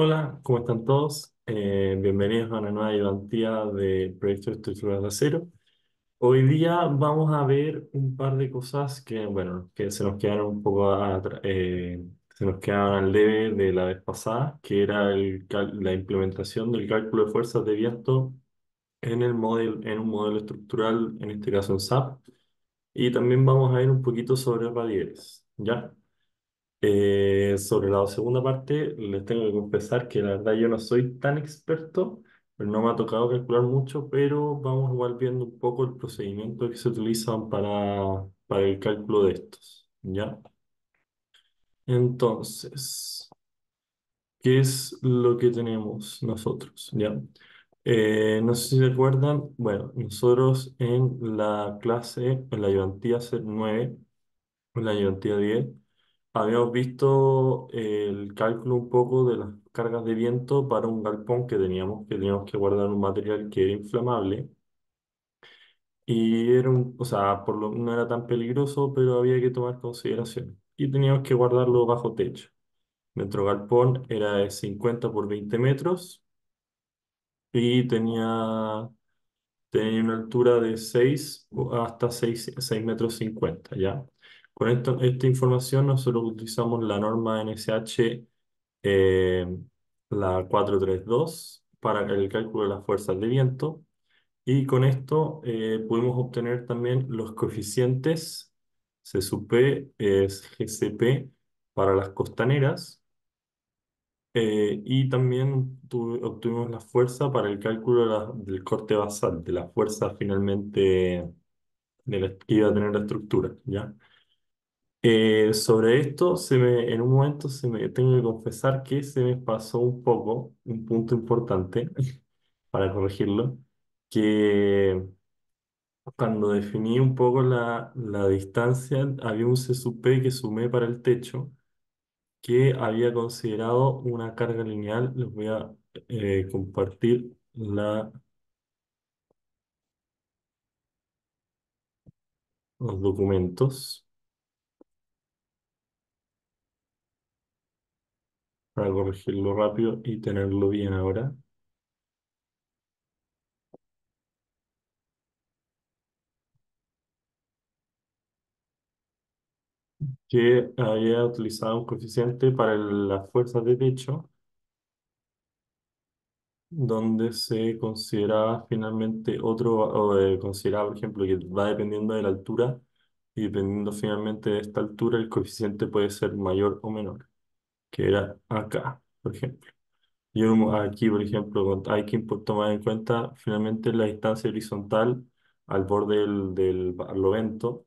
Hola, ¿cómo están todos? Bienvenidos a una nueva ayudantía de Proyectos Estructuras de Acero. Hoy día vamos a ver un par de cosas que, bueno, que se nos quedaron un poco se nos quedaron al debe de la vez pasada, que era la implementación del cálculo de fuerzas de viento en un modelo estructural, en este caso en SAP, y también vamos a ver un poquito sobre radieres, ¿ya? Sobre la segunda parte, les tengo que confesar que la verdad yo no soy tan experto, pero no me ha tocado calcular mucho, pero vamos igual viendo un poco el procedimiento que se utilizan para el cálculo de estos, ¿ya? Entonces, ¿qué es lo que tenemos nosotros, ¿ya? No sé si se acuerdan, bueno, nosotros en la clase, en la ayudantía 9, en la ayudantía 10, habíamos visto el cálculo un poco de las cargas de viento para un galpón que teníamos que guardar un material que era inflamable y era o sea, no era tan peligroso, pero había que tomar consideración. Y teníamos que guardarlo bajo techo. Nuestro galpón era de 50 por 20 metros y tenía una altura de 6 hasta 6 metros 50, ¿ya? Con esta información nosotros utilizamos la norma NSH, eh, la 432 para el cálculo de las fuerzas de viento, y con esto pudimos obtener también los coeficientes C sub P, es GCP para las costaneras, y también obtuvimos la fuerza para el cálculo del corte basal, de la fuerza finalmente que iba a tener la estructura, ¿ya? Sobre esto, en un momento tengo que confesar que se me pasó un poco, un punto importante para corregirlo, que cuando definí un poco la distancia, había un C sub P que sumé para el techo, que había considerado una carga lineal. Les voy a compartir los documentos para corregirlo rápido y tenerlo bien ahora, que había utilizado un coeficiente para las fuerzas de techo, donde se consideraba finalmente consideraba, por ejemplo, que va dependiendo de la altura, y dependiendo finalmente de esta altura, el coeficiente puede ser mayor o menor, que era acá, por ejemplo. Aquí, por ejemplo, hay que tomar en cuenta finalmente la distancia horizontal al borde del barlovento,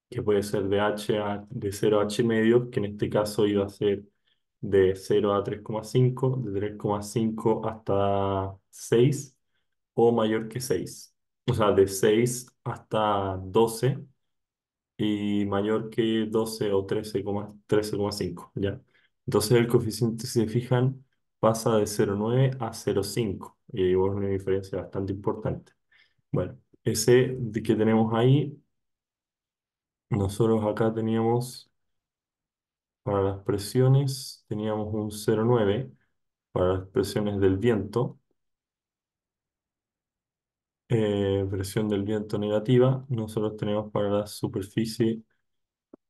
que puede ser de 0 a h medio, que en este caso iba a ser de 0 a 3,5, de 3,5 hasta 6 o mayor que 6. O sea, de 6 hasta 12 y mayor que 12 o 13,5, ¿ya? Entonces el coeficiente, si se fijan, pasa de 0,9 a 0,5 y hay una diferencia bastante importante. Bueno, que tenemos ahí, nosotros acá teníamos. Para las presiones teníamos un 0,9 para las presiones del viento, presión del viento negativa. Nosotros tenemos para la superficie,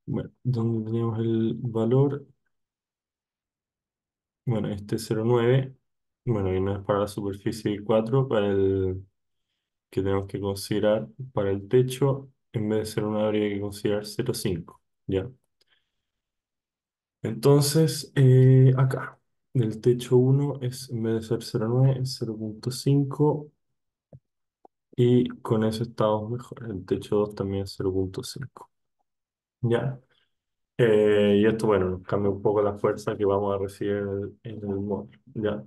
bueno, donde teníamos el valor, bueno, este 0,9, bueno, y no es para la superficie 4, para el que tenemos que considerar para el techo, en vez de 0,9 habría que considerar 0,5, ¿ya? Entonces, acá, del techo uno es, en vez de ser 0,9, es 0,5. Y con eso estamos mejor. El techo 2 también es 0,5. ¿Ya? Y esto, bueno, nos cambia un poco la fuerza que vamos a recibir en el módulo. ¿Ya?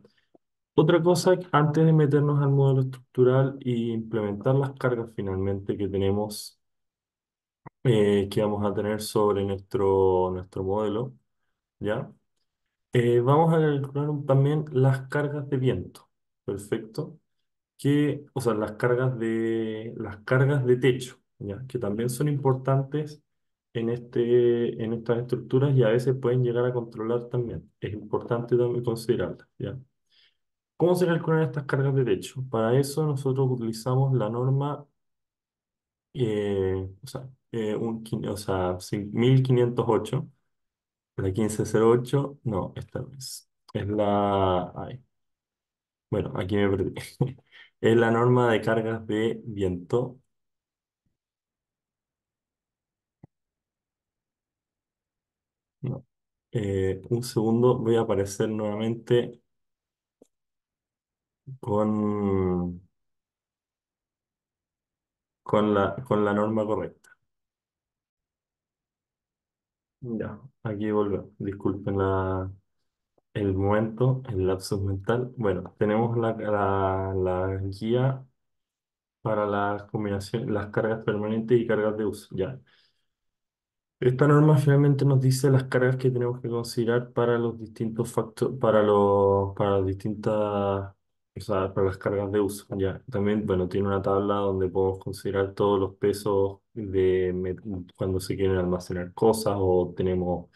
Otra cosa, antes de meternos al modelo estructural y implementar las cargas finalmente que tenemos, que vamos a tener sobre nuestro modelo, ¿ya? Vamos a calcular también las cargas de viento. Perfecto. O sea, las cargas de techo, ¿ya? Que también son importantes en estas estructuras y a veces pueden llegar a controlar también. Es importante también considerarlas, ¿ya? ¿Cómo se calculan estas cargas de techo? Para eso nosotros utilizamos la norma, o sea, 1508, la 1508, no, esta no es. Es la, ay, bueno, aquí me perdí. Es la norma de cargas de viento. No. Un segundo, voy a aparecer nuevamente con, con la norma correcta. Ya, aquí volvemos. Disculpen el momento, el lapsus mental. Bueno, tenemos la guía para las combinaciones, las cargas permanentes y cargas de uso. Ya. Esta norma finalmente nos dice las cargas que tenemos que considerar para los distintos factores, para las distintas, o sea, para las cargas de uso. Ya. También, bueno, tiene una tabla donde podemos considerar todos los pesos cuando se quieren almacenar cosas o tenemos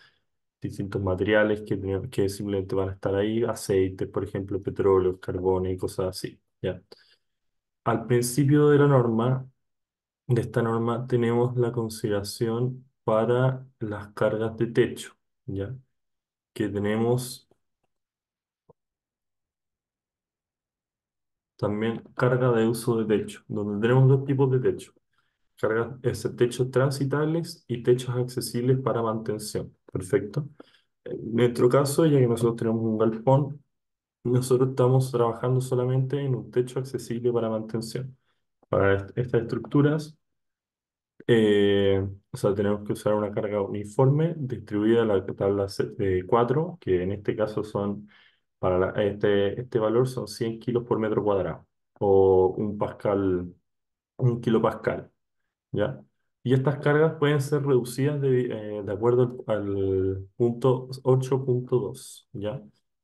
distintos materiales que simplemente van a estar ahí, aceites, por ejemplo, petróleo, carbón y cosas así. Ya. Al principio de esta norma, tenemos la consideración para las cargas de techo, ¿ya? Que tenemos también carga de uso de techo, donde tenemos dos tipos de techo. Techos transitables y techos accesibles para mantención. Perfecto. En nuestro caso, ya que nosotros tenemos un galpón, nosotros estamos trabajando solamente en un techo accesible para mantención. Para estas estructuras, o sea, tenemos que usar una carga uniforme distribuida en la tabla de 4, que en este caso son, este valor son 100 kilos por metro cuadrado, o un pascal, un kilopascal, ¿ya? Y estas cargas pueden ser reducidas de acuerdo al punto 8.2, ¿ya?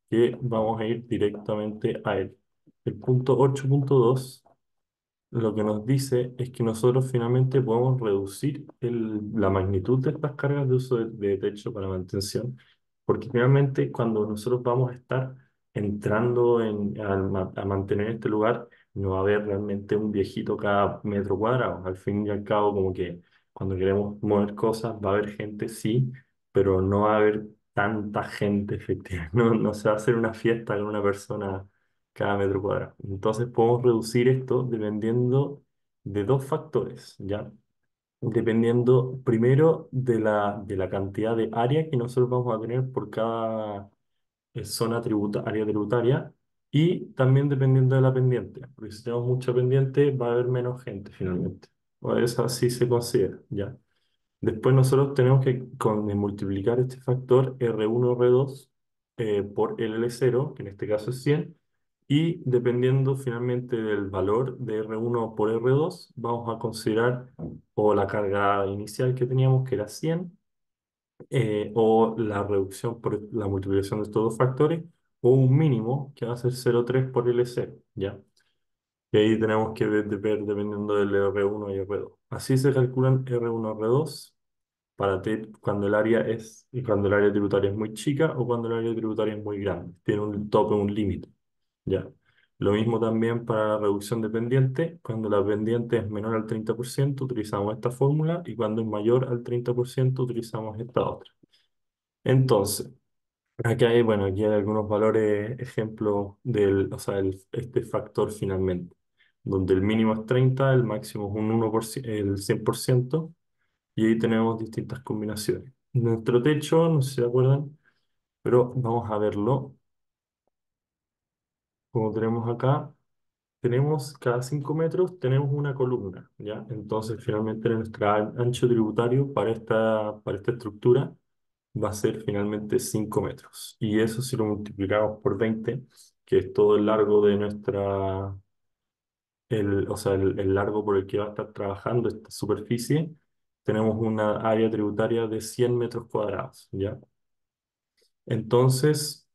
Que vamos a ir directamente a él. El punto 8.2 lo que nos dice es que nosotros finalmente podemos reducir la magnitud de estas cargas de uso de techo para mantención, porque finalmente cuando nosotros vamos a estar entrando a mantener este lugar, no va a haber realmente un viejito cada metro cuadrado. Al fin y al cabo, como que cuando queremos mover cosas, va a haber gente, sí, pero no va a haber tanta gente efectiva. No, no se va a hacer una fiesta con una persona cada metro cuadrado. Entonces podemos reducir esto dependiendo de dos factores, ¿ya? Dependiendo primero de la cantidad de área que nosotros vamos a tener por cada área tributaria y también dependiendo de la pendiente, porque si tenemos mucha pendiente va a haber menos gente finalmente. O eso así se considera, ¿ya? Después nosotros tenemos que multiplicar este factor R1, R2 por el L0, que en este caso es 100, y dependiendo finalmente del valor de R1 por R2, vamos a considerar o la carga inicial que teníamos, que era 100, o la reducción por la multiplicación de estos dos factores, o un mínimo que va a ser 0,3 por L0, ¿ya? Y ahí tenemos que ver dependiendo del R1 y R2. Así se calculan R1, R2 cuando el área tributaria es muy chica o cuando el área tributaria es muy grande. Tiene un tope, un límite. Ya. Lo mismo también para la reducción de pendiente. Cuando la pendiente es menor al 30% utilizamos esta fórmula y cuando es mayor al 30% utilizamos esta otra. Entonces, aquí hay algunos valores, ejemplos o sea, este factor finalmente, donde el mínimo es 30, el máximo es un 1%, el 100%, y ahí tenemos distintas combinaciones. Nuestro techo, no sé si se acuerdan, pero vamos a verlo. Como tenemos acá, tenemos cada 5 metros, tenemos una columna, ¿ya? Entonces, finalmente, nuestro ancho tributario para esta estructura va a ser finalmente 5 metros. Y eso si lo multiplicamos por 20, que es todo el largo de o sea, el largo por el que va a estar trabajando esta superficie, tenemos una área tributaria de 100 metros cuadrados, ¿ya? Entonces,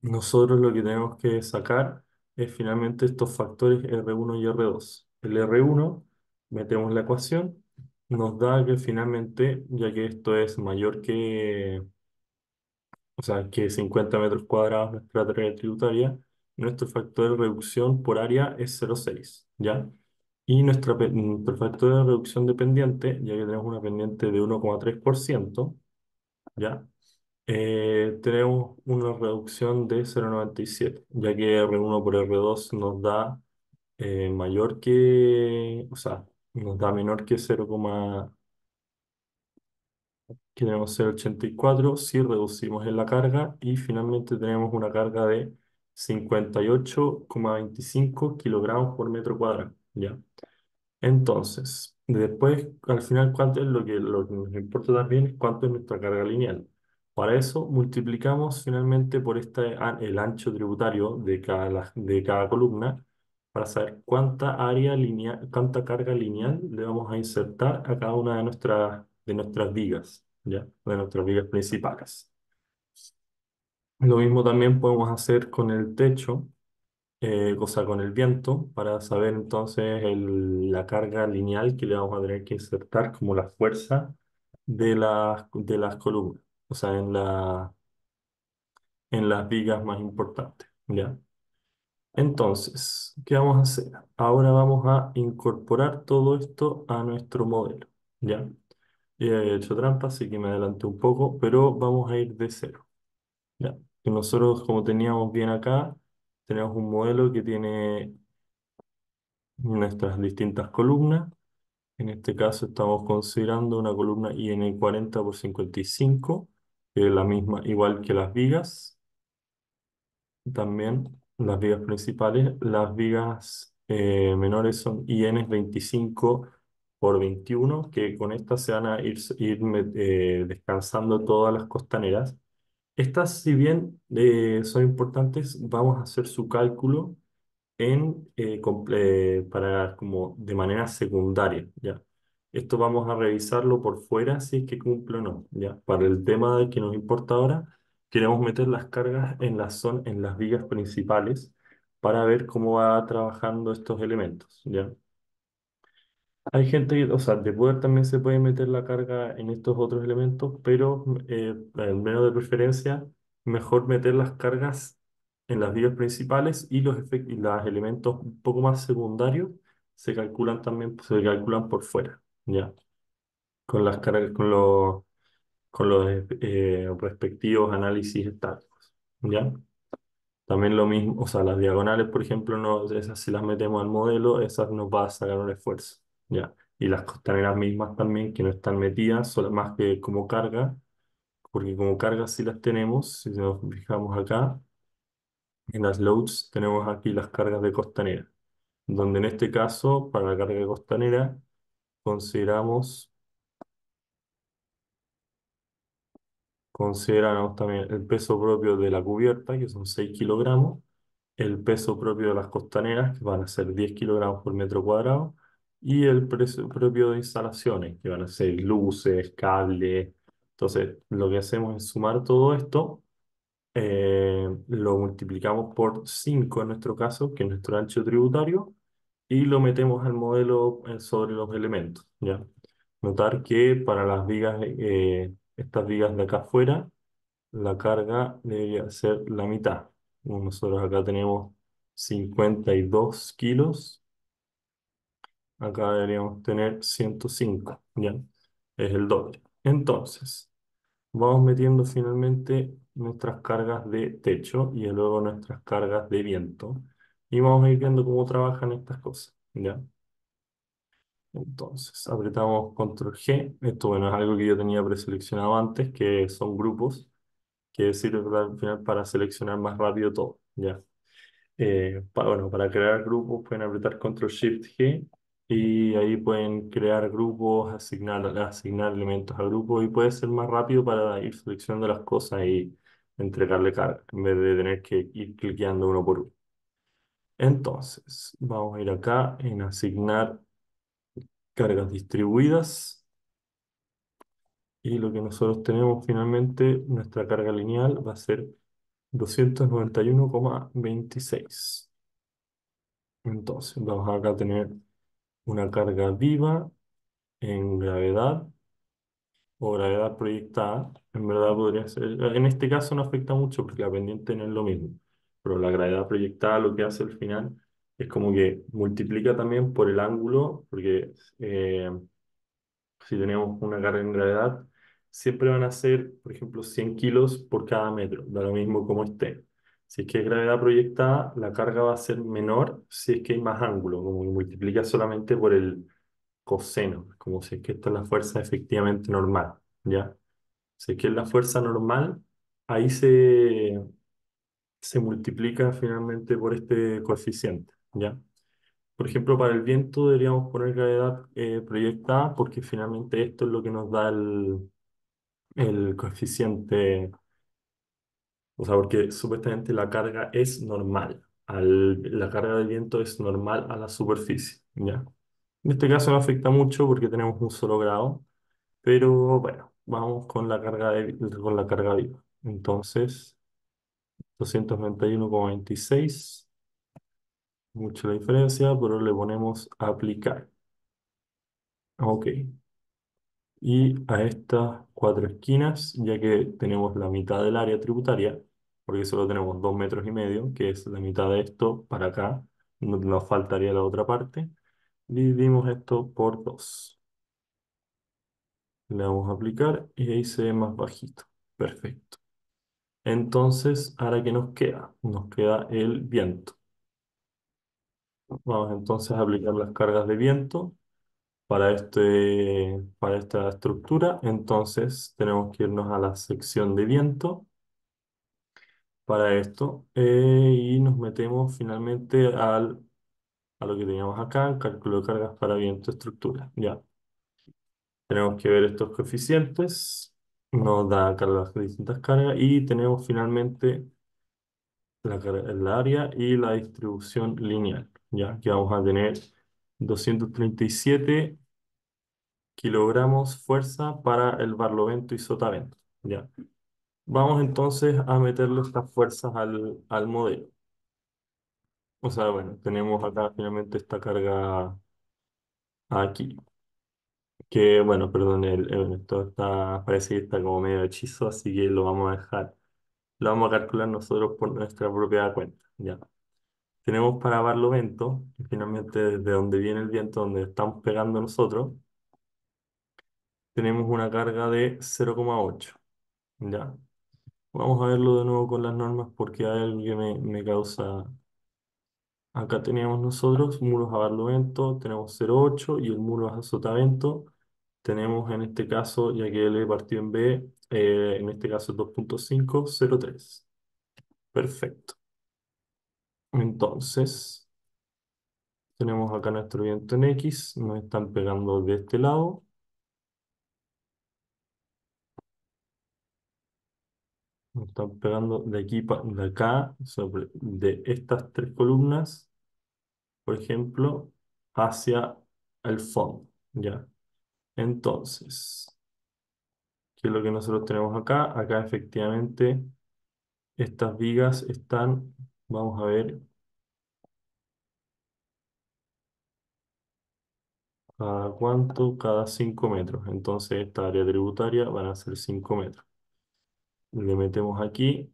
nosotros lo que tenemos que sacar es finalmente estos factores R1 y R2. El R1 metemos la ecuación nos da que finalmente, ya que esto es mayor que, o sea, que 50 metros cuadrados nuestra tarea tributaria, nuestro factor de reducción por área es 0,6, ¿ya? Y nuestro factor de reducción de pendiente, ya que tenemos una pendiente de 1,3%, ¿ya? Tenemos una reducción de 0,97, ya que R1 por R2 nos da mayor que, o sea, nos da menor que 0, que tenemos 0,84 si reducimos en la carga y finalmente tenemos una carga de 58,25 kilogramos por metro cuadrado, ¿ya? Entonces, después, al final, ¿cuánto es lo que nos importa también? Es cuánto es nuestra carga lineal. Para eso, multiplicamos finalmente por el ancho tributario de cada columna para saber cuánta área lineal, cuánta carga lineal le vamos a insertar a cada una de nuestras vigas, ¿ya? De nuestras vigas principales. Lo mismo también podemos hacer con el techo, o sea, con el viento, para saber entonces la carga lineal que le vamos a tener que insertar como la fuerza de las columnas, o sea, en las vigas más importantes, ¿ya? Entonces, ¿qué vamos a hacer? Ahora vamos a incorporar todo esto a nuestro modelo, ¿ya? He hecho trampa, así que me adelanté un poco, pero vamos a ir de cero, ¿ya? Que nosotros, como teníamos bien acá, tenemos un modelo que tiene nuestras distintas columnas. En este caso estamos considerando una columna IN 40 por 55, que es la misma, igual que las vigas. También las vigas principales. Las vigas menores son IN 25 por 21, que con estas se van a descansando todas las costaneras. Estas, si bien son importantes, vamos a hacer su cálculo para como de manera secundaria, ¿ya? Esto vamos a revisarlo por fuera si es que cumple o no, ¿ya? Para el tema del que nos importa ahora, queremos meter las cargas en las vigas principales para ver cómo va trabajando estos elementos, ¿ya? Hay gente o sea, de poder también se puede meter la carga en estos otros elementos, pero al menos de preferencia, mejor meter las cargas en las vías principales y y los elementos un poco más secundarios se calculan por fuera, ¿ya? Con las cargas, con los respectivos análisis estáticos, ¿ya? También lo mismo, o sea, las diagonales, por ejemplo, no, esas si las metemos al modelo, esas nos va a sacar un esfuerzo, ¿ya? Y las costaneras mismas también, que no están metidas, solo más que como carga, porque como carga sí las tenemos, si nos fijamos acá, en las loads tenemos aquí las cargas de costanera, donde en este caso, para la carga de costanera, consideramos, consideramos también el peso propio de la cubierta, que son 6 kilogramos, el peso propio de las costaneras, que van a ser 10 kilogramos por metro cuadrado, y el peso propio de instalaciones, que van a ser luces, cables. Entonces, lo que hacemos es sumar todo esto, lo multiplicamos por 5 en nuestro caso, que es nuestro ancho tributario, y lo metemos al modelo sobre los elementos, ¿ya? Notar que para las vigas, estas vigas de acá afuera, la carga debería ser la mitad. Nosotros acá tenemos 52 kilos, acá deberíamos tener 105, ¿ya? Es el doble. Entonces, vamos metiendo finalmente nuestras cargas de techo y luego nuestras cargas de viento y vamos a ir viendo cómo trabajan estas cosas, ¿ya? Entonces, apretamos Control G. Esto, bueno, es algo que yo tenía preseleccionado antes, que son grupos que sirve al final para seleccionar más rápido todo, ¿ya? Bueno, para crear grupos pueden apretar Control Shift G y ahí pueden crear grupos, asignar elementos a grupos y puede ser más rápido para ir seleccionando las cosas y entregarle carga en vez de tener que ir cliqueando uno por uno. Entonces, vamos a ir acá en asignar cargas distribuidas y lo que nosotros tenemos finalmente, nuestra carga lineal va a ser 291,26. Entonces, vamos acá a tener una carga viva en gravedad o gravedad proyectada, en verdad podría ser, en este caso no afecta mucho porque la pendiente no es lo mismo, pero la gravedad proyectada lo que hace al final es como que multiplica también por el ángulo, porque si tenemos una carga en gravedad, siempre van a ser, por ejemplo, 100 kilos por cada metro, da lo mismo como esté. Si es que es gravedad proyectada, la carga va a ser menor si es que hay más ángulo, como que multiplica solamente por el coseno, como si es que esta es la fuerza efectivamente normal, ¿ya? Si es que es la fuerza normal, ahí se multiplica finalmente por este coeficiente, ¿ya? Por ejemplo, para el viento deberíamos poner gravedad proyectada porque finalmente esto es lo que nos da el coeficiente, o sea, porque supuestamente la carga es normal, la carga del viento es normal a la superficie, ¿ya? En este caso no afecta mucho porque tenemos un solo grado, pero bueno, vamos con la carga, con la carga viva. Entonces, 291,26, mucha la diferencia, pero le ponemos aplicar. Ok. Y a estas cuatro esquinas, ya que tenemos la mitad del área tributaria, porque solo tenemos 2,5 metros, que es la mitad de esto para acá, nos faltaría la otra parte, dividimos esto por 2. Le vamos a aplicar y ahí se ve más bajito. Perfecto. Entonces, ¿ahora qué nos queda? Nos queda el viento. Vamos entonces a aplicar las cargas de viento para esta estructura. Entonces, tenemos que irnos a la sección de viento para esto y nos metemos finalmente a lo que teníamos acá, cálculo de cargas para viento estructura. Ya, tenemos que ver estos coeficientes, nos da cargas de distintas cargas y tenemos finalmente la área y la distribución lineal. Ya, que vamos a tener 237 kilogramos fuerza para el barlovento y sotavento. Ya, vamos entonces a meterle estas fuerzas al modelo. O sea, bueno, tenemos acá finalmente esta carga aquí. Que bueno, perdón, esto está, parece que está como medio hechizo, así que lo vamos a dejar. Lo vamos a calcular nosotros por nuestra propia cuenta. Ya. Tenemos para barlovento, y finalmente desde donde viene el viento, donde estamos pegando nosotros, tenemos una carga de 0,8. Ya. Vamos a verlo de nuevo con las normas porque hay algo que me causa. Acá teníamos nosotros muros a barlovento, tenemos 0,8 y el muro a sotavento tenemos en este caso, ya que L partió en B, en este caso es 2,5, 0,3. Perfecto. Entonces, tenemos acá nuestro viento en X, nos están pegando de este lado, nos están pegando de aquí, de acá, de estas tres columnas, por ejemplo, hacia el fondo, ¿ya? Entonces, ¿qué es lo que nosotros tenemos acá? Acá efectivamente estas vigas están, vamos a ver, ¿cada cuánto? Cada 5 metros. Entonces esta área tributaria van a ser 5 metros. Le metemos aquí,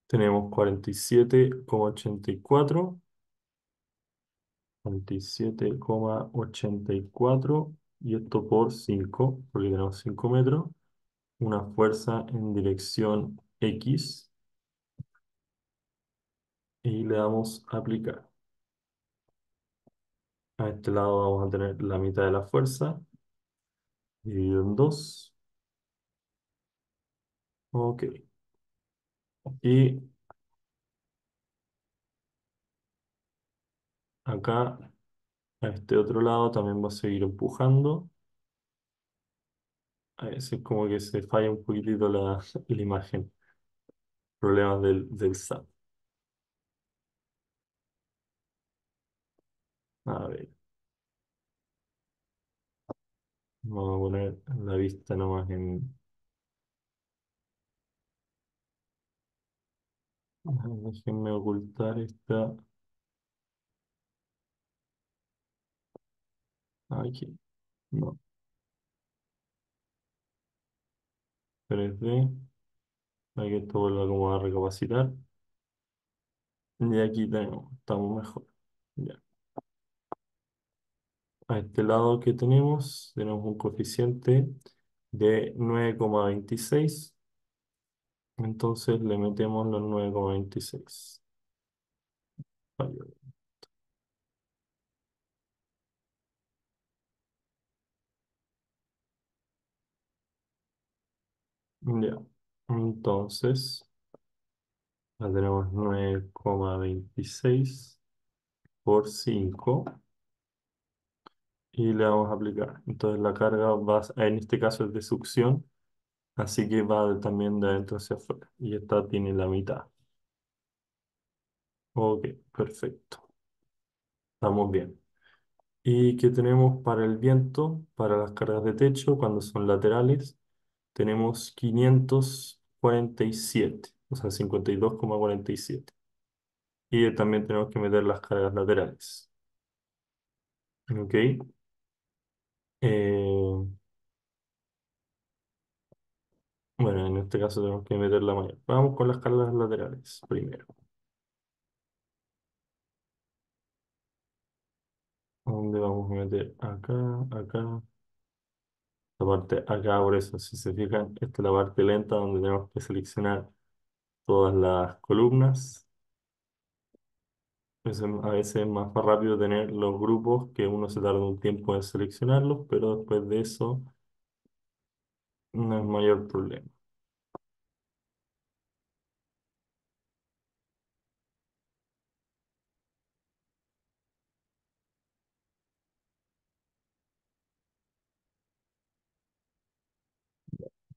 tenemos 47,84, 47,84 y esto por 5 porque tenemos 5 metros, una fuerza en dirección X y le damos a aplicar. A este lado vamos a tener la mitad de la fuerza dividido en 2. Ok. Y acá, a este otro lado, también va a seguir empujando. A veces como que se falla un poquitito la imagen. Problemas del SAT. A ver, vamos a poner la vista nomás en... Déjenme ocultar esta Aquí, no, 3D. Aquí esto vuelve como a recapacitar. Y aquí tenemos, estamos mejor. Ya. A este lado que tenemos un coeficiente de 9,26. Entonces le metemos los 9,26. Fallo. Ya. Entonces, ya tenemos 9,26 por 5 y le vamos a aplicar. Entonces la carga va, en este caso es de succión, así que va también de adentro hacia afuera. Y esta tiene la mitad. Ok, perfecto. Estamos bien. ¿Y qué tenemos para el viento? Para las cargas de techo, cuando son laterales, tenemos 547, o sea, 52,47. Y también tenemos que meter las cargas laterales. ¿Ok? Eh, bueno, en este caso tenemos que meter la mayor. Vamos con las cargas laterales primero. ¿Dónde vamos a meter? Acá, acá. La parte acá, por eso, si se fijan, esta es la parte lenta donde tenemos que seleccionar todas las columnas. A veces es más rápido tener los grupos que uno se tarda un tiempo en seleccionarlos, pero después de eso no es mayor problema.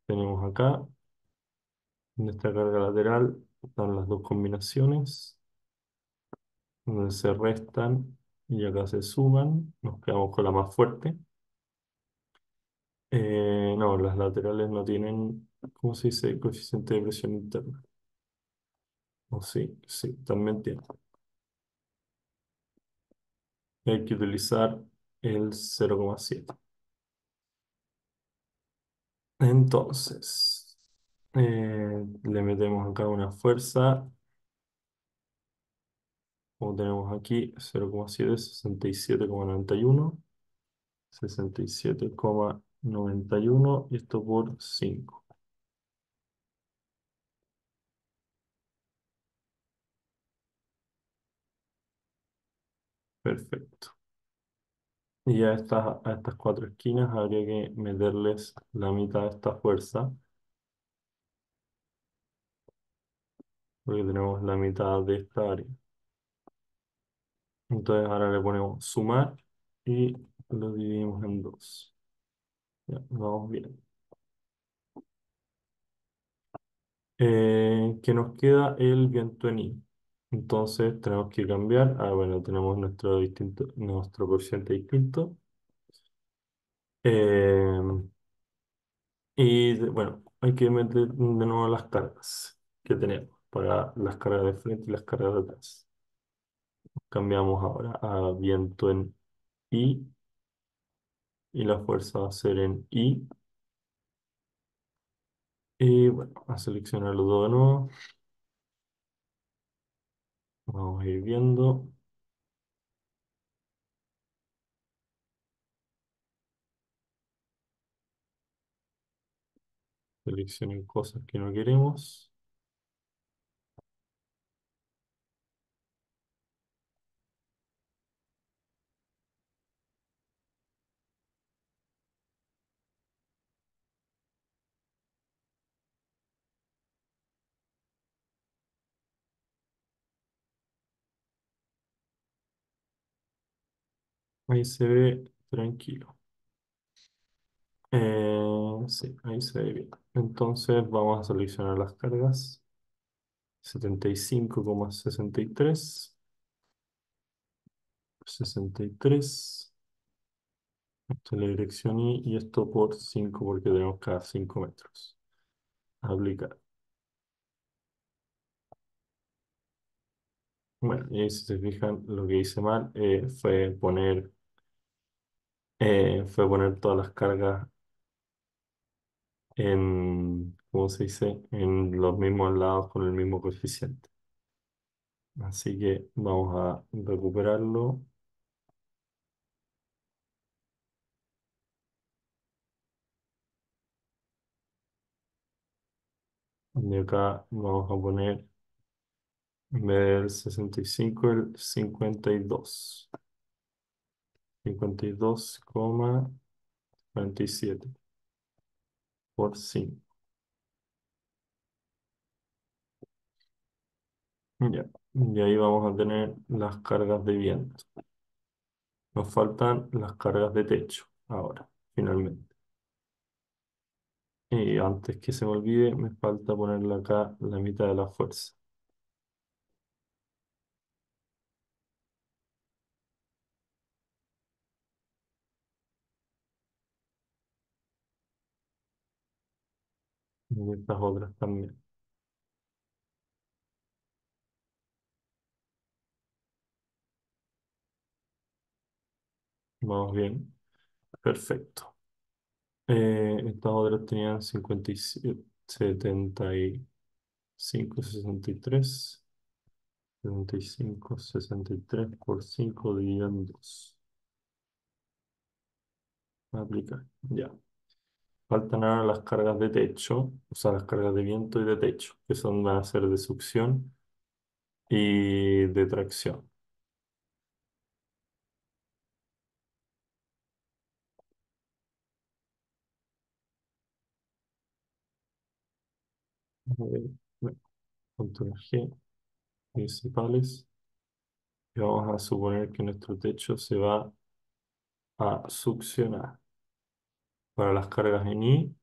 Tenemos acá, en esta carga lateral, están las dos combinaciones, donde se restan y acá se suman. Nos quedamos con la más fuerte. No, las laterales no tienen, ¿cómo se dice? Coeficiente de presión interna. O sí, sí, también tiene. Hay que utilizar el 0,7. Entonces, le metemos acá una fuerza, como tenemos aquí, 0,7, 67,91, 67,91 y esto por 5. Perfecto. Y a estas cuatro esquinas habría que meterles la mitad de esta fuerza, porque tenemos la mitad de esta área. Entonces ahora le ponemos sumar y lo dividimos en dos. Ya, vamos bien. Que nos queda el viento en I. Entonces tenemos que cambiar. Ah, bueno, tenemos nuestro coeficiente distinto. Eh, bueno, hay que meter de nuevo las cargas que tenemos para las cargas de frente y las cargas de atrás. Cambiamos ahora a viento en I y la fuerza va a ser en I. Y bueno, a seleccionarlo todo de nuevo. Vamos a ir viendo. Seleccionen cosas que no queremos. Ahí se ve tranquilo. Sí, ahí se ve bien. Entonces vamos a seleccionar las cargas. 75,63, 63. Esto es la dirección y esto por 5 porque tenemos cada 5 metros. Aplicar. Bueno, y ahí si se fijan, lo que hice mal fue poner fue poner todas las cargas en, ¿cómo se dice? En los mismos lados con el mismo coeficiente. Así que vamos a recuperarlo. Y acá vamos a poner, en vez del 65, el 52,47 por 5. Ya. Y ahí vamos a tener las cargas de viento. Nos faltan las cargas de techo ahora, finalmente. Y antes que se me olvide, me falta ponerle acá la mitad de la fuerza. Y estas otras también. Vamos bien. Perfecto. Estas otras tenían 57, 75, 63. 75, 63 por 5 dividido en 2. Aplicar. Ya. Faltan ahora las cargas de techo, o sea, las cargas de viento y de techo, que son, van a ser de succión y de tracción. A ver, bueno, control G, principales. Y vamos a suponer que nuestro techo se va a succionar. Para las cargas en I,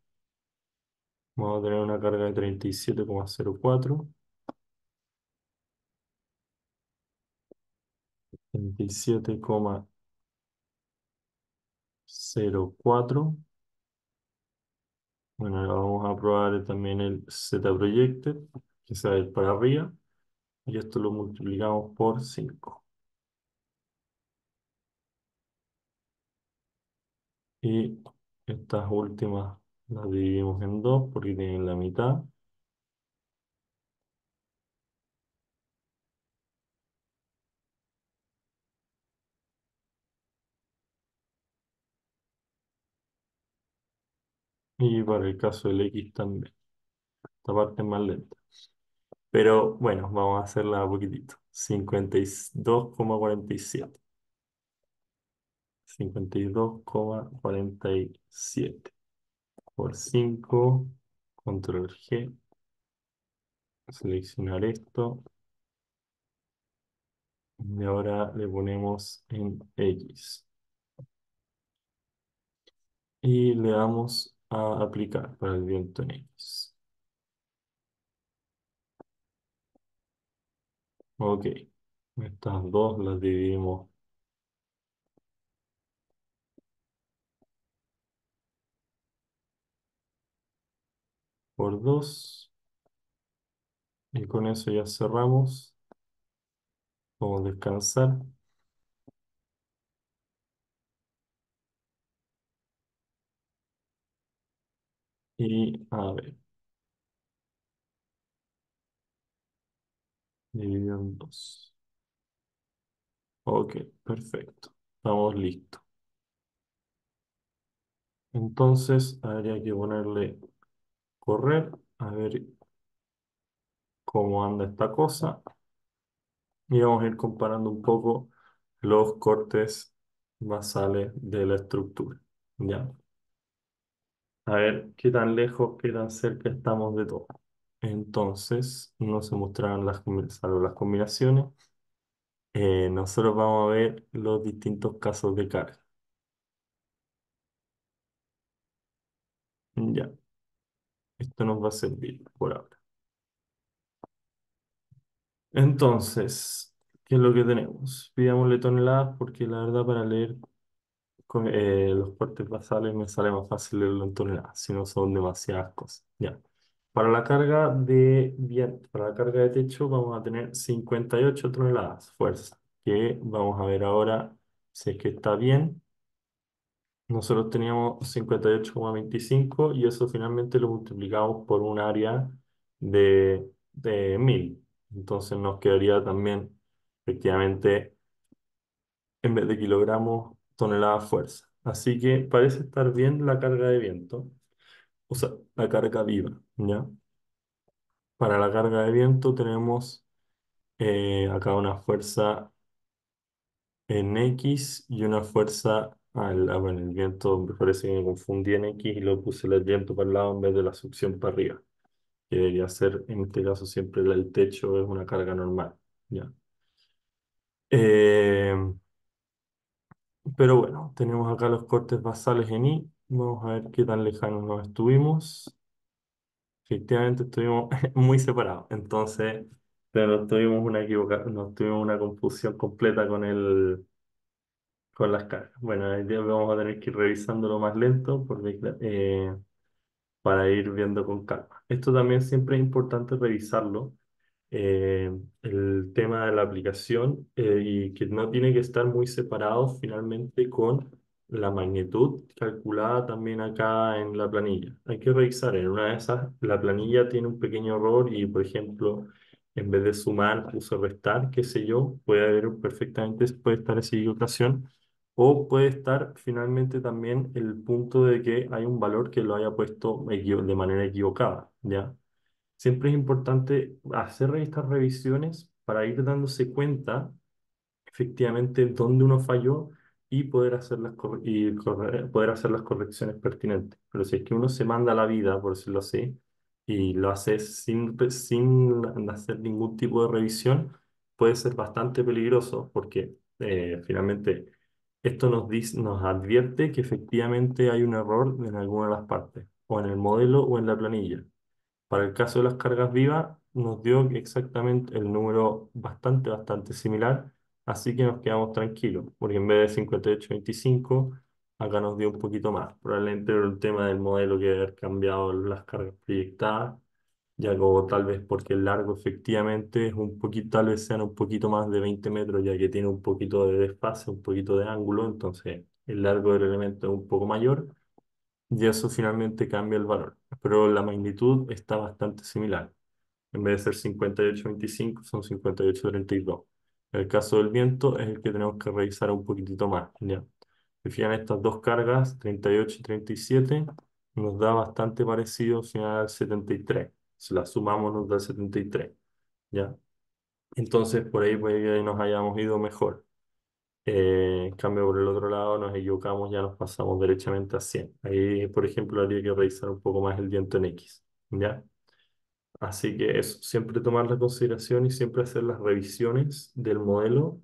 vamos a tener una carga de 37,04. 37,04. Bueno, ahora vamos a probar también el Z Projected, que se va a ir para arriba, y esto lo multiplicamos por 5. Y estas últimas las dividimos en 2 porque tienen la mitad. Y para el caso del X también. Esta parte es más lenta. Pero bueno, vamos a hacerla un poquitito. 52,47. 52,47 por 5. Control G. Seleccionar esto. Y ahora le ponemos en X. Y le damos a aplicar para el viento en X. Ok. Estas dos las dividimos por 2. Y con eso ya cerramos. Vamos a descansar. Y a ver, dividido en 2. Ok, perfecto. Estamos listos. Entonces habría que ponerle correr, a ver cómo anda esta cosa. Y vamos a ir comparando un poco los cortes basales de la estructura. ¿Ya? A ver qué tan lejos, qué tan cerca estamos de todo. Entonces, no se mostraron salvo las combinaciones. Nosotros vamos a ver los distintos casos de carga. Ya, esto nos va a servir por ahora. Entonces, ¿qué es lo que tenemos? Pidámosle toneladas porque la verdad para leer los cortes basales me sale más fácil leerlo en toneladas, si no son demasiadas cosas. Ya. Para la carga de techo vamos a tener 58 toneladas fuerza, que vamos a ver ahora si es que está bien. Nosotros teníamos 58,25 y eso finalmente lo multiplicamos por un área de 1000. Entonces nos quedaría también, efectivamente, en vez de kilogramos, toneladas fuerza. Así que parece estar bien la carga de viento, o sea, la carga viva, ¿ya? Para la carga de viento tenemos acá una fuerza en X y una fuerza bueno, el viento me parece que me confundí en X y lo puse el viento para el lado en vez de la succión para arriba, que debería ser en este caso siempre el techo es una carga normal, ¿ya? Eh, pero bueno, tenemos acá los cortes basales en Y. Vamos a ver qué tan lejanos nos estuvimos. Efectivamente estuvimos muy separados. Entonces, pero nos tuvimos una confusión completa con las cargas. Bueno, ahí ya vamos a tener que ir revisándolo más lento para ir viendo con calma. Esto también siempre es importante revisarlo, el tema de la aplicación y que no tiene que estar muy separado finalmente con la magnitud calculada también acá en la planilla. Hay que revisar, en una de esas la planilla tiene un pequeño error y por ejemplo en vez de sumar puso restar, qué sé yo, puede haber perfectamente, puede estar esa equivocación. O puede estar finalmente también el punto de que hay un valor que lo haya puesto de manera equivocada, ¿ya? Siempre es importante hacer estas revisiones para ir dándose cuenta efectivamente dónde uno falló y poder hacer poder hacer las correcciones pertinentes. Pero si es que uno se manda a la vida, por decirlo así, y lo hace sin hacer ningún tipo de revisión, puede ser bastante peligroso porque finalmente esto nos advierte que efectivamente hay un error en alguna de las partes, o en el modelo o en la planilla. Para el caso de las cargas vivas, nos dio exactamente el número bastante similar, así que nos quedamos tranquilos, porque en vez de 58,25, acá nos dio un poquito más. Probablemente era el tema del modelo que haber cambiado las cargas proyectadas, ya como tal vez porque el largo efectivamente es un poquito, tal vez sean un poquito más de 20 metros, ya que tiene un poquito de desfase, un poquito de ángulo, entonces el largo del elemento es un poco mayor y eso finalmente cambia el valor. Pero la magnitud está bastante similar. En vez de ser 58,25 son 58,32. El caso del viento es el que tenemos que revisar un poquitito más, ¿ya? Si fijan estas dos cargas, 38 y 37, nos da bastante parecido al final al 73. Si la sumamos nos da 73, ¿ya? Entonces por ahí puede que nos hayamos ido mejor. En cambio, por el otro lado, nos equivocamos, ya nos pasamos derechamente a 100. Ahí, por ejemplo, habría que revisar un poco más el viento en X, ¿ya? Así que eso, siempre tomar la consideración y siempre hacer las revisiones del modelo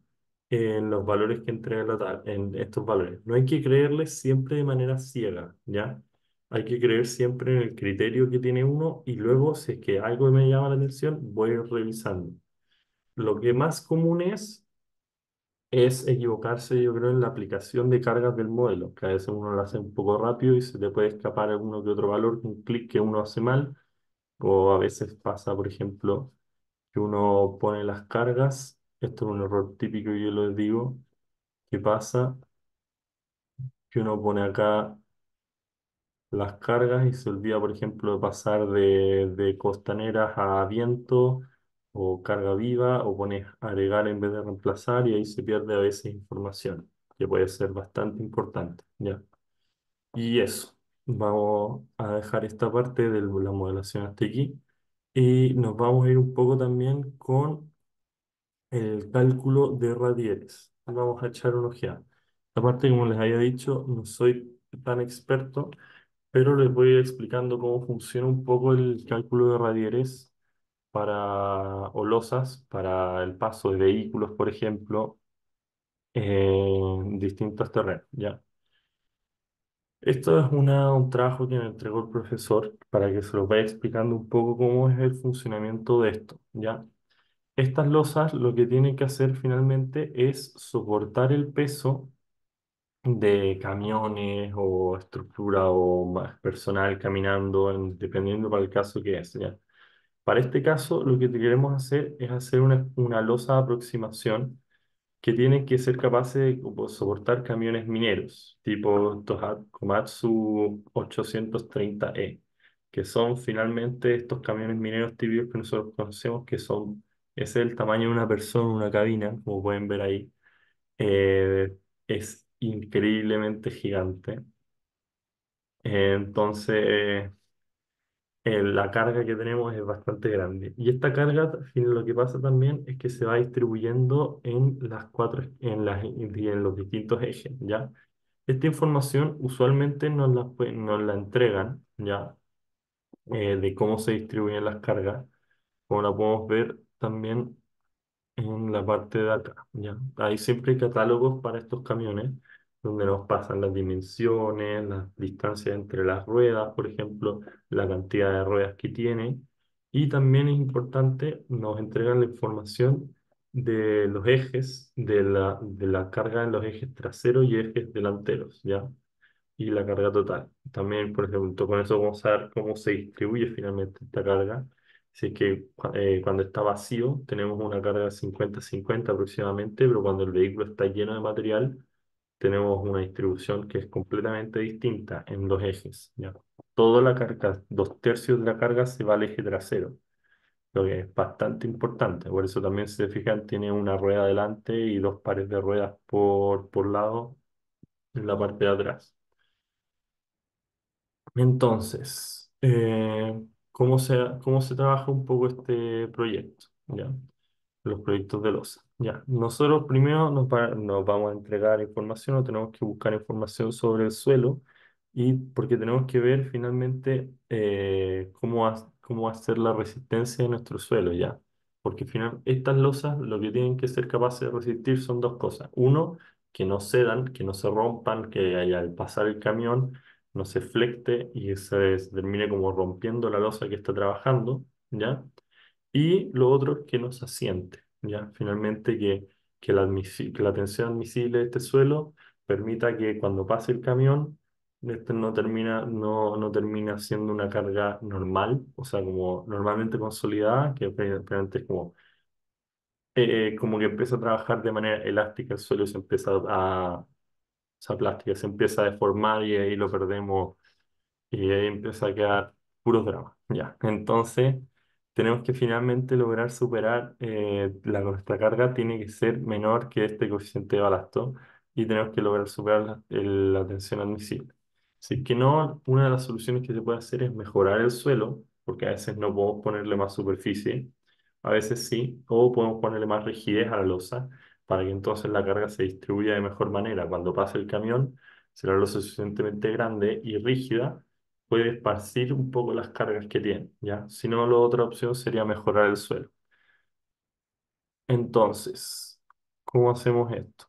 en los valores que entrega en estos valores. No hay que creerles siempre de manera ciega, ¿ya? Hay que creer siempre en el criterio que tiene uno y luego, si es que algo me llama la atención, voy a ir revisando. Lo que más común es equivocarse, yo creo, en la aplicación de cargas del modelo, que a veces uno lo hace un poco rápido y se le puede escapar alguno que otro valor, un clic que uno hace mal, o a veces pasa, por ejemplo, que uno pone las cargas, esto es un error típico, yo lo digo, que pasa, que uno pone acá las cargas y se olvida, por ejemplo, de pasar de costaneras a viento o carga viva o pones agregar en vez de reemplazar y ahí se pierde a veces información, que puede ser bastante importante, ¿ya? Y eso, vamos a dejar esta parte de la modelación hasta aquí y nos vamos a ir un poco también con el cálculo de radieres. Vamos a echar una ojeada. Aparte, como les había dicho, no soy tan experto, pero les voy a ir explicando cómo funciona un poco el cálculo de radieres o losas para el paso de vehículos, por ejemplo, en distintos terrenos, ¿ya? Esto es un trabajo que me entregó el profesor para que se los vaya explicando un poco cómo es el funcionamiento de esto, ¿ya? Estas losas lo que tienen que hacer finalmente es soportar el peso de camiones o estructura o más personal caminando, dependiendo para el caso que es, ¿ya? Para este caso, lo que queremos hacer es hacer una losa de aproximación que tienen que ser capaces de como soportar camiones mineros, tipo estos Komatsu 830E, que son finalmente estos camiones mineros típicos que nosotros conocemos, que son, ese es el tamaño de una persona, una cabina, como pueden ver ahí. Es increíblemente gigante. Entonces, la carga que tenemos es bastante grande. Y esta carga, lo que pasa también es que se va distribuyendo en las cuatro, en los distintos ejes, ¿ya? Esta información usualmente nos la entregan, ¿ya? De cómo se distribuyen las cargas, como la podemos ver también en la parte de acá, ¿ya? Hay siempre catálogos para estos camiones donde nos pasan las dimensiones, las distancias entre las ruedas, por ejemplo, la cantidad de ruedas que tiene. Y también es importante, nos entregan la información de los ejes, de la carga en los ejes traseros y ejes delanteros, ¿ya? Y la carga total. También, por ejemplo, con eso vamos a ver cómo se distribuye finalmente esta carga. Si es que cuando está vacío tenemos una carga 50-50 aproximadamente, pero cuando el vehículo está lleno de material tenemos una distribución que es completamente distinta en los ejes, ¿ya? Toda la carga, 2/3 de la carga se va al eje trasero, lo que es bastante importante. Por eso también, si se fijan, tiene una rueda delante y dos pares de ruedas por lado en la parte de atrás. Entonces, cómo se trabaja un poco este proyecto? ¿Ya? Los proyectos de losa. Ya, nosotros primero nos vamos a entregar información o tenemos que buscar información sobre el suelo y porque tenemos que ver finalmente cómo hacer la resistencia de nuestro suelo, ¿ya? Porque estas losas lo que tienen que ser capaces de resistir son dos cosas. Uno, que no cedan, que no se rompan, que al pasar el camión no se flecte y se termine como rompiendo la losa que está trabajando, ¿ya? Y lo otro es que no se asiente, ¿ya? Finalmente que la tensión admisible de este suelo permita que cuando pase el camión, este no termina siendo una carga normal, o sea, como normalmente consolidada, que realmente es como que empieza a trabajar de manera elástica el suelo y se empieza esa plástica se empieza a deformar y ahí lo perdemos y ahí empieza a quedar puros dramas. Ya. Entonces, tenemos que finalmente lograr superar nuestra carga tiene que ser menor que este coeficiente de balasto y tenemos que lograr superar la tensión admisible. Si es que no, una de las soluciones que se puede hacer es mejorar el suelo, porque a veces no podemos ponerle más superficie, a veces sí, o podemos ponerle más rigidez a la losa para que entonces la carga se distribuya de mejor manera. Cuando pase el camión, será lo suficientemente grande y rígida puede esparcir un poco las cargas que tiene, ¿ya? Si no, la otra opción sería mejorar el suelo. Entonces, ¿cómo hacemos esto?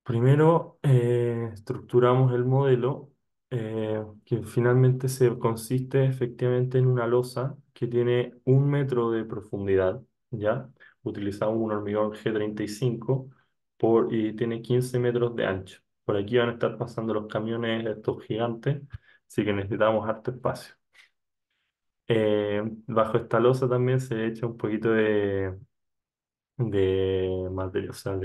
Primero, estructuramos el modelo, que finalmente se consiste efectivamente en una losa que tiene 1 metro de profundidad, ¿ya? Utilizamos un hormigón G35 y tiene 15 metros de ancho. Por aquí van a estar pasando los camiones estos gigantes, así que necesitamos harto espacio. Bajo esta losa también se echa un poquito de material, o sea,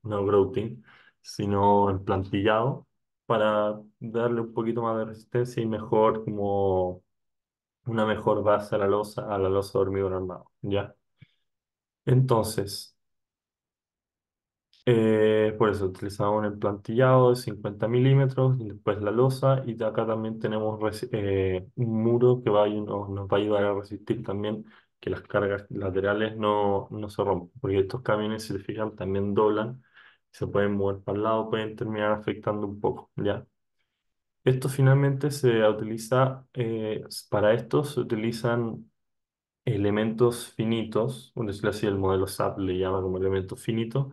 no grouting, sino emplantillado para darle un poquito más de resistencia y mejor, como una mejor base a la losa de hormigón armado, ¿ya? Entonces, por eso utilizamos un emplantillado de 50 milímetros y después la losa y de acá también tenemos un muro que nos va a ayudar a resistir también que las cargas laterales no se rompan, porque estos camiones, si se fijan, también doblan, se pueden mover para el lado, pueden terminar afectando un poco, ¿ya? Esto finalmente para esto se utilizan elementos finitos, por decirlo así, el modelo SAP le llama como elementos finitos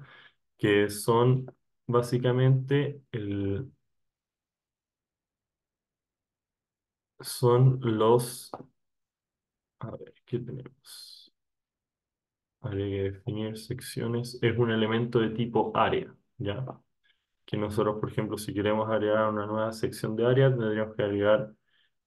que son básicamente son a ver, ¿qué tenemos? Habría que definir secciones, es un elemento de tipo área, ¿ya? Que nosotros, por ejemplo, si queremos agregar una nueva sección de área, tendríamos que agregar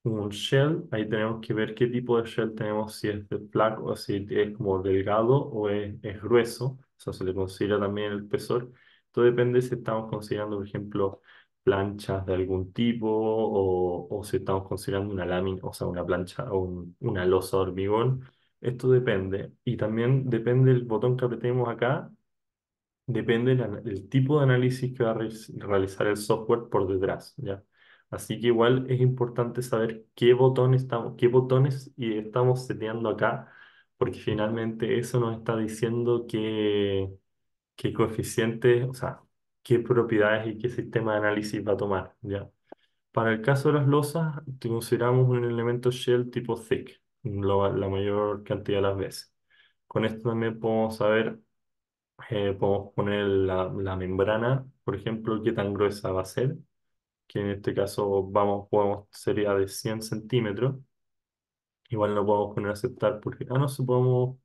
un shell, ahí tenemos que ver qué tipo de shell tenemos, si es de flaco, o si es como delgado o es grueso, eso se le considera también el espesor. Todo depende si estamos considerando, por ejemplo, planchas de algún tipo o si estamos considerando una lámina, o sea, una plancha o una losa de hormigón. Esto depende. Y también depende del botón que apretemos acá. Depende del tipo de análisis que va a realizar el software por detrás, ¿ya? Así que igual es importante saber qué botones y estamos seteando acá, porque finalmente eso nos está diciendo qué coeficientes, o sea, qué propiedades y qué sistema de análisis va a tomar, ¿ya? Para el caso de las losas, consideramos un elemento shell tipo thick, la mayor cantidad de las veces. Con esto también podemos saber podemos poner la membrana, por ejemplo, qué tan gruesa va a ser, que en este caso sería de 100 centímetros. Igual no podemos poner aceptar porque, no sé, podemos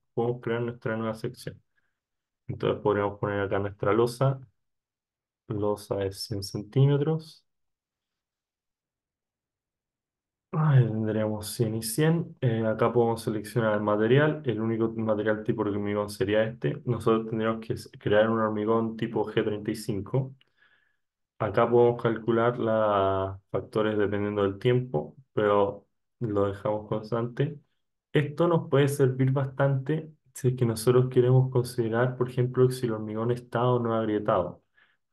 crear nuestra nueva sección. Entonces podríamos poner acá nuestra losa es 100 centímetros. Ahí tendríamos 100 y 100. Acá podemos seleccionar el material. El único material tipo de hormigón sería este. Nosotros tendríamos que crear un hormigón tipo G35. Acá podemos calcular los factores dependiendo del tiempo, pero lo dejamos constante. Esto nos puede servir bastante si es que nosotros queremos considerar, por ejemplo, si el hormigón está o no agrietado.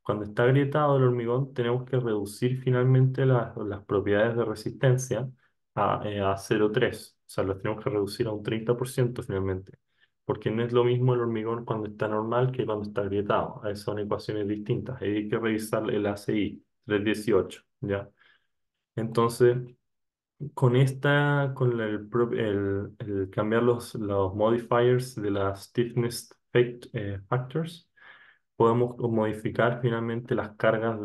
Cuando está agrietado el hormigón, tenemos que reducir finalmente las propiedades de resistencia a 0,3. O sea, las tenemos que reducir a un 30% finalmente. Porque no es lo mismo el hormigón cuando está normal que cuando está agrietado. Son ecuaciones distintas. Hay que revisar el ACI 318, ¿ya? Entonces, el cambiar los modifiers de las factors, podemos modificar finalmente las cargas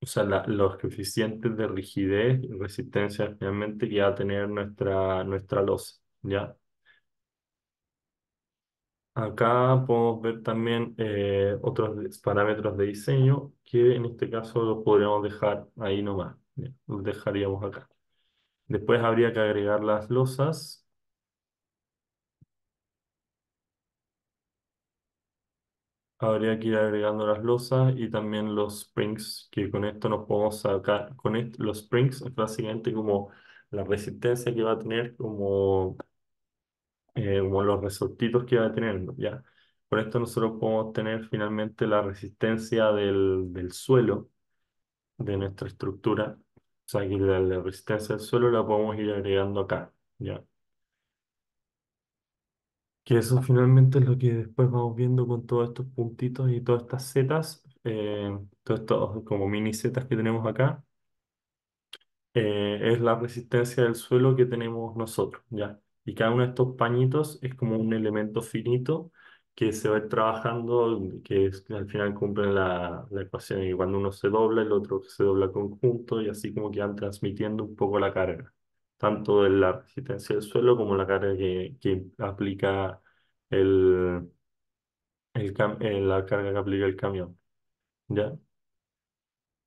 o sea, los coeficientes de rigidez y resistencia finalmente que va a tener nuestra losa, ¿ya? Acá podemos ver también otros parámetros de diseño que en este caso los podríamos dejar ahí nomás. ¿Ya? Los dejaríamos acá. Después habría que agregar las losas. Habría que ir agregando las losas y también los springs, que con esto nos podemos sacar. Los springs es básicamente como la resistencia que va a tener, como los resortitos que va a tener, ¿no? ¿Ya? Con esto nosotros podemos tener finalmente la resistencia del suelo de nuestra estructura. O sea, que la resistencia del suelo la podemos ir agregando acá, ¿ya? Que eso finalmente es lo que después vamos viendo con todos estos puntitos y todas estas setas, todos estos como mini setas que tenemos acá, es la resistencia del suelo que tenemos nosotros, ¿ya? Y cada uno de estos pañitos es como un elemento finito que se va a ir trabajando, que al final cumplen la ecuación, y cuando uno se dobla, el otro se dobla conjunto, y así como que van transmitiendo un poco la carga, tanto de la resistencia del suelo como la carga que aplica el, la carga que aplica el camión, ¿ya?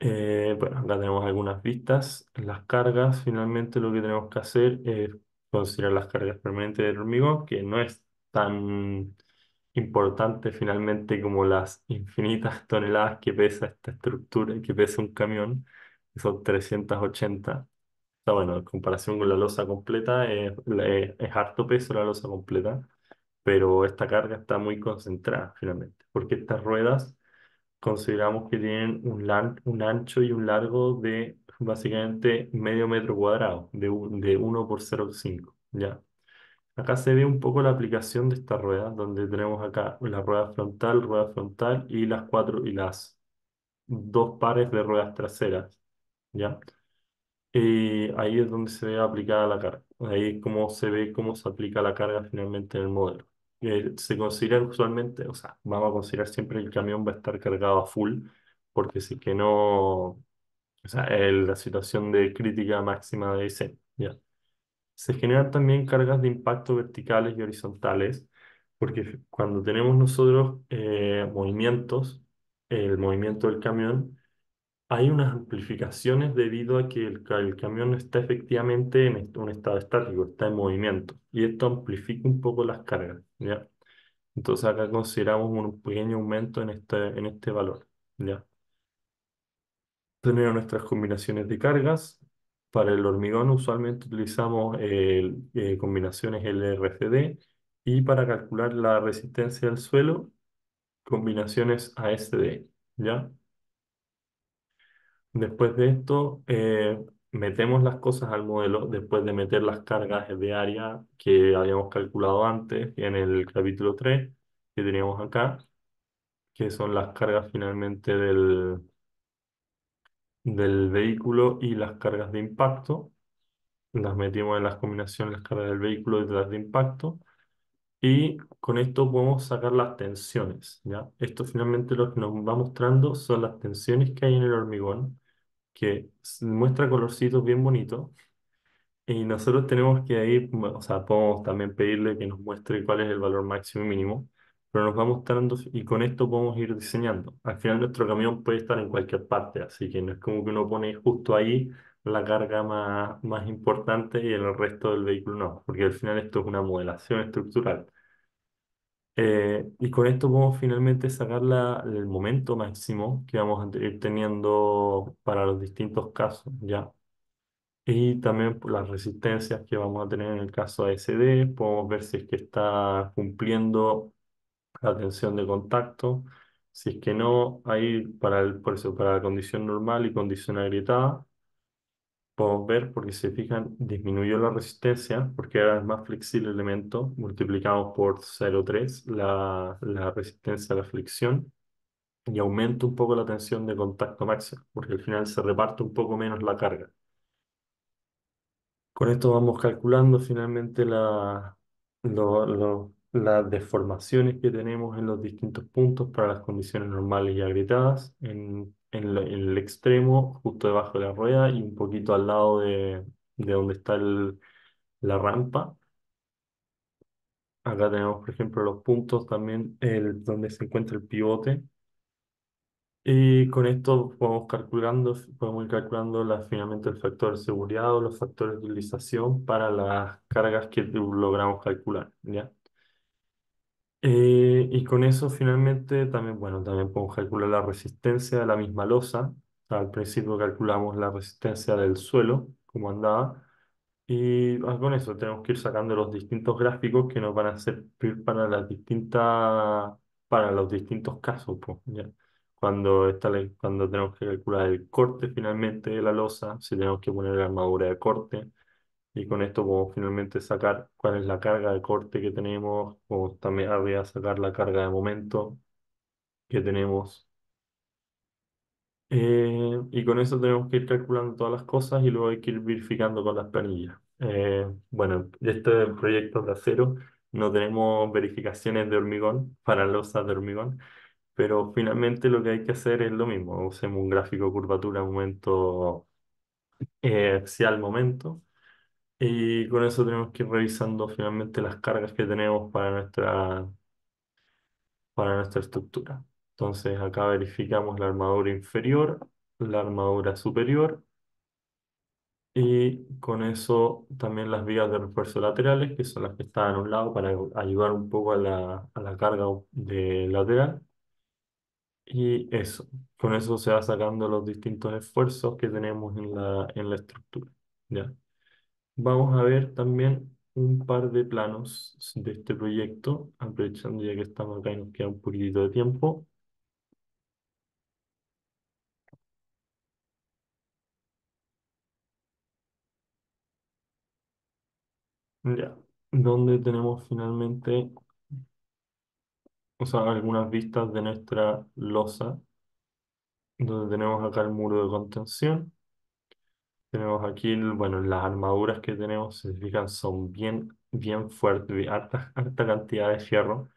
Bueno, acá tenemos algunas vistas. Las cargas, finalmente lo que tenemos que hacer es considerar las cargas permanentes del hormigón, que no es tan importante finalmente como las infinitas toneladas que pesa esta estructura, que pesa un camión, que son 380. O sea, bueno, en comparación con la losa completa, es harto peso la losa completa, pero esta carga está muy concentrada finalmente, porque estas ruedas consideramos que tienen un ancho y un largo de básicamente medio metro cuadrado, de 1 por 0,5, ¿ya? Acá se ve un poco la aplicación de esta rueda, donde tenemos acá la rueda frontal y las dos pares de ruedas traseras, ¿ya? Y ahí es donde se ve aplicada la carga. Ahí es como se ve cómo se aplica la carga finalmente en el modelo. Se considera usualmente, o sea, vamos a considerar siempre que el camión va a estar cargado a full, porque si que no, o sea, es la situación de crítica máxima de diseño, ¿ya? Se generan también cargas de impacto verticales y horizontales, porque cuando tenemos nosotros movimientos, el movimiento del camión, Hay unas amplificaciones debido a que el camión no está efectivamente en un estado estático, está en movimiento. Y esto amplifica un poco las cargas, ¿ya? Entonces acá consideramos un pequeño aumento en este valor, ¿ya? Tenemos nuestras combinaciones de cargas. Para el hormigón usualmente utilizamos combinaciones LRFD y para calcular la resistencia del suelo, combinaciones ASD, ¿ya? Después de esto, metemos las cosas al modelo después de meter las cargas de área que habíamos calculado antes en el capítulo 3 que teníamos acá, que son las cargas finalmente del vehículo y las cargas de impacto. Las metimos en las combinaciones, las cargas del vehículo y de las de impacto. Y con esto podemos sacar las tensiones, ¿ya? Esto finalmente lo que nos va mostrando son las tensiones que hay en el hormigón, que muestra colorcitos bien bonitos. Y nosotros tenemos que ir, o sea, podemos también pedirle que nos muestre cuál es el valor máximo y mínimo, pero nos va mostrando y con esto podemos ir diseñando. Al final nuestro camión puede estar en cualquier parte, así que no es como que uno pone justo ahí la carga más importante y en el resto del vehículo no, porque al final esto es una modelación estructural. Y con esto podemos finalmente sacar el momento máximo que vamos a ir teniendo para los distintos casos, ¿ya? Y también por las resistencias que vamos a tener en el caso ASD, podemos ver si es que está cumpliendo la tensión de contacto. Si es que no, ahí por eso, para la condición normal y condición agrietada, podemos ver, porque si se fijan, disminuyó la resistencia, porque ahora es más flexible el elemento, multiplicamos por 0,3 la resistencia a la fricción y aumenta un poco la tensión de contacto máxima, porque al final se reparte un poco menos la carga. Con esto vamos calculando finalmente las deformaciones que tenemos en los distintos puntos para las condiciones normales y agrietadas, en el extremo, justo debajo de la rueda y un poquito al lado de donde está la rampa. Acá tenemos, por ejemplo, los puntos también donde se encuentra el pivote. Y con esto podemos ir calculando finalmente el factor de seguridad o los factores de utilización para las cargas que logramos calcular, ¿ya? Y con eso finalmente también, bueno, también podemos calcular la resistencia de la misma losa. Al principio calculamos la resistencia del suelo, como andaba, y con eso tenemos que ir sacando los distintos gráficos que nos van a servir para los distintos casos, pues, ¿ya? Cuando tenemos que calcular el corte finalmente de la losa, si tenemos que poner la armadura de corte, y con esto podemos finalmente sacar cuál es la carga de corte que tenemos, o también arriba sacar la carga de momento que tenemos. Y con eso tenemos que ir calculando todas las cosas y luego hay que ir verificando con las planillas. Bueno, este proyecto de acero no tenemos verificaciones de hormigón para losas de hormigón, pero finalmente lo que hay que hacer es lo mismo. Usemos un gráfico de curvatura momento axial momento y con eso tenemos que ir revisando finalmente las cargas que tenemos para nuestra estructura. Entonces acá verificamos la armadura inferior, la armadura superior y con eso también las vías de refuerzo laterales, que son las que están a un lado para ayudar un poco a la carga de lateral. Y eso, con eso se va sacando los distintos esfuerzos que tenemos en la estructura. ¿Ya? Vamos a ver también un par de planos de este proyecto, aprovechando ya que estamos acá y nos queda un poquitito de tiempo. Ya, donde tenemos finalmente, o sea, algunas vistas de nuestra losa, donde tenemos acá el muro de contención. Tenemos aquí, bueno, las armaduras que tenemos, si se fijan, son bien fuertes, de harta cantidad de fierro,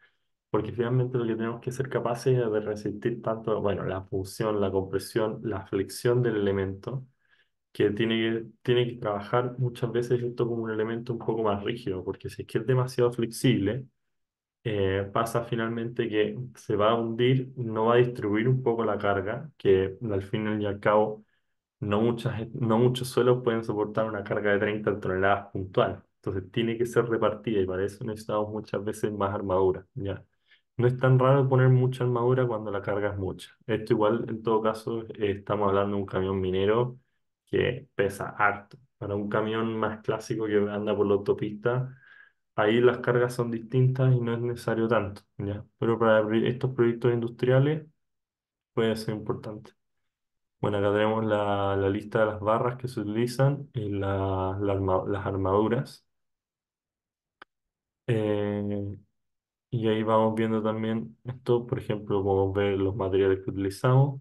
porque finalmente lo que tenemos que ser capaces es de resistir tanto, bueno, la función, la compresión, la flexión del elemento, que tiene que trabajar muchas veces esto como un elemento un poco más rígido, porque si es que es demasiado flexible, pasa finalmente que se va a hundir, no va a distribuir un poco la carga, que al fin y al cabo no muchos suelos pueden soportar una carga de 30 toneladas puntual. Entonces tiene que ser repartida y para eso necesitamos muchas veces más armadura, ¿ya? No es tan raro poner mucha armadura cuando la carga es mucha. Esto igual, en todo caso, estamos hablando de un camión minero que pesa harto. Para un camión más clásico que anda por la autopista, ahí las cargas son distintas y no es necesario tanto, ¿ya? Pero para estos proyectos industriales puede ser importante. Bueno, acá tenemos la lista de las barras que se utilizan y las armaduras. Eh, y ahí vamos viendo también esto, por ejemplo, podemos ver los materiales que utilizamos.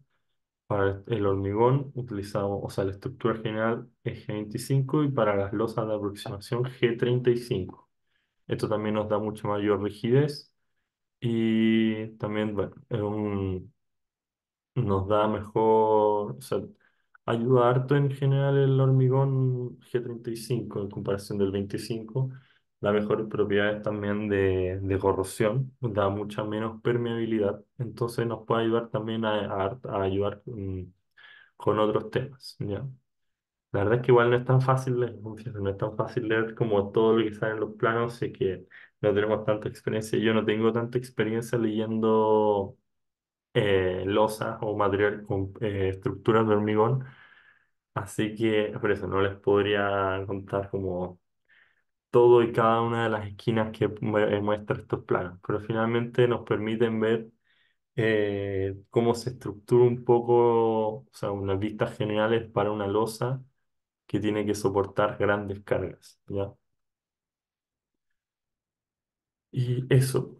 Para el hormigón utilizamos, o sea, la estructura general es G25 y para las losas de aproximación G35. Esto también nos da mucha mayor rigidez y también, bueno, nos da mejor, o sea, ayuda harto en general el hormigón G35 en comparación del 25, da mejores propiedades también de corrosión, da mucha menos permeabilidad, entonces nos puede ayudar también a ayudar con otros temas, ¿ya? La verdad es que igual no es tan fácil leer, confieso, no es tan fácil leer como todo lo que sale en los planos, sé que no tenemos tanta experiencia, yo no tengo tanta experiencia leyendo losas o material con estructuras de hormigón. Así que por eso no les podría contar como todo y cada una de las esquinas que muestra estos planos, pero finalmente nos permiten ver cómo se estructura un poco, o sea, unas vistas generales para una losa que tiene que soportar grandes cargas, ¿ya? Y eso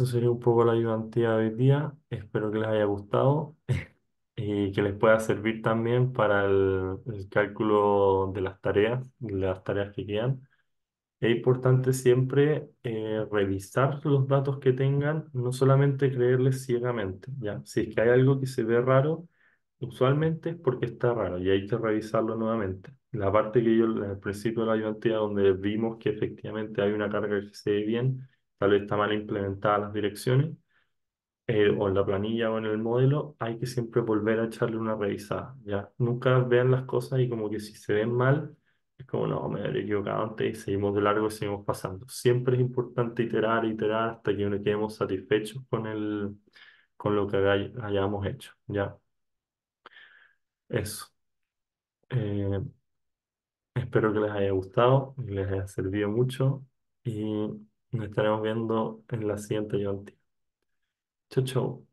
sería un poco la ayudantía de hoy día. Espero que les haya gustado y que les pueda servir también para el cálculo de las tareas que quedan. Es importante siempre revisar los datos que tengan, no solamente creerles ciegamente, ¿ya? Si es que hay algo que se ve raro, usualmente es porque está raro y hay que revisarlo nuevamente. La parte que yo al principio de la ayudantía, donde vimos que efectivamente hay una carga que se ve bien, tal vez está mal implementada las direcciones, o en la planilla o en el modelo, hay que siempre volver a echarle una revisada, ¿ya? Nunca vean las cosas y como que si se ven mal, es como, no, me habría equivocado antes y seguimos de largo y seguimos pasando. Siempre es importante iterar, iterar hasta que nos quedemos satisfechos con lo que hayamos hecho, ¿ya? Eso. Eh, Espero que les haya gustado, que les haya servido mucho y nos estaremos viendo en la siguiente ayudantía. Chau, chau.